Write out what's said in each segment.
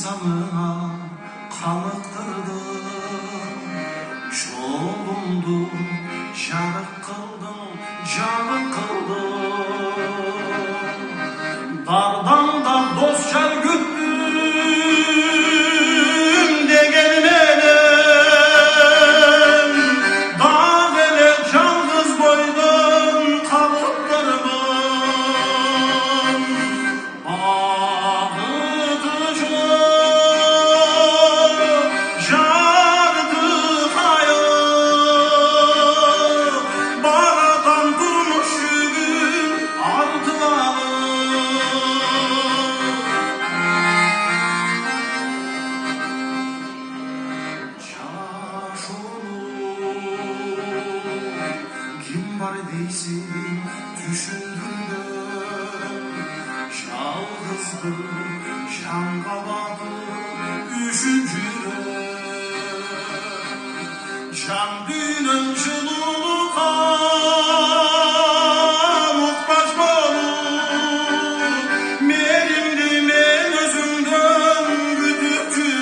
insanına kanıktırdım, çolumdum, canık kıldım. Dardan da dostça güttüm de gelmeden, dağ ele yalnız boydum kalıptırdım. Var değilsin düşündüğümden, yalnızdım, can kabadı, üşücüren, can düğünün çılılığa muhtaç olur, merimdi men özümden güdükçüren,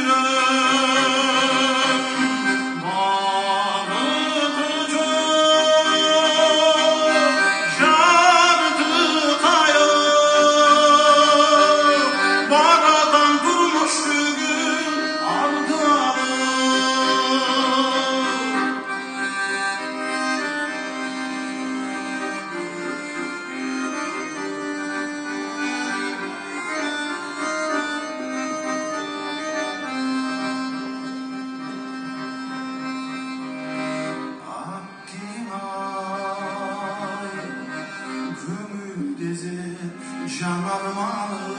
can armağanım,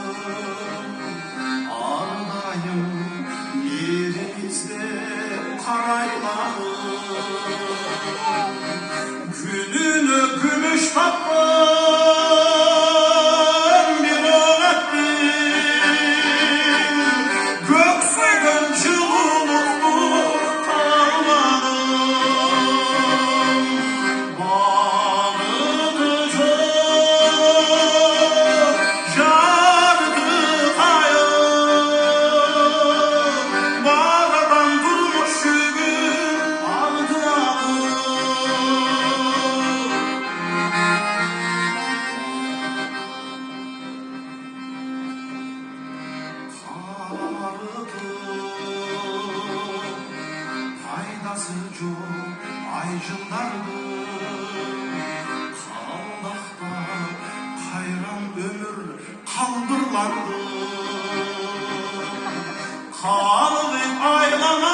ardayım yerimizde karaylarım, gününü gümüş tatlım bir öğrettim, göksüden çığlıklı tağlarım, faydası çok aycılardı, kaldakta hayran ömür kaldırlandı, kaldı aylana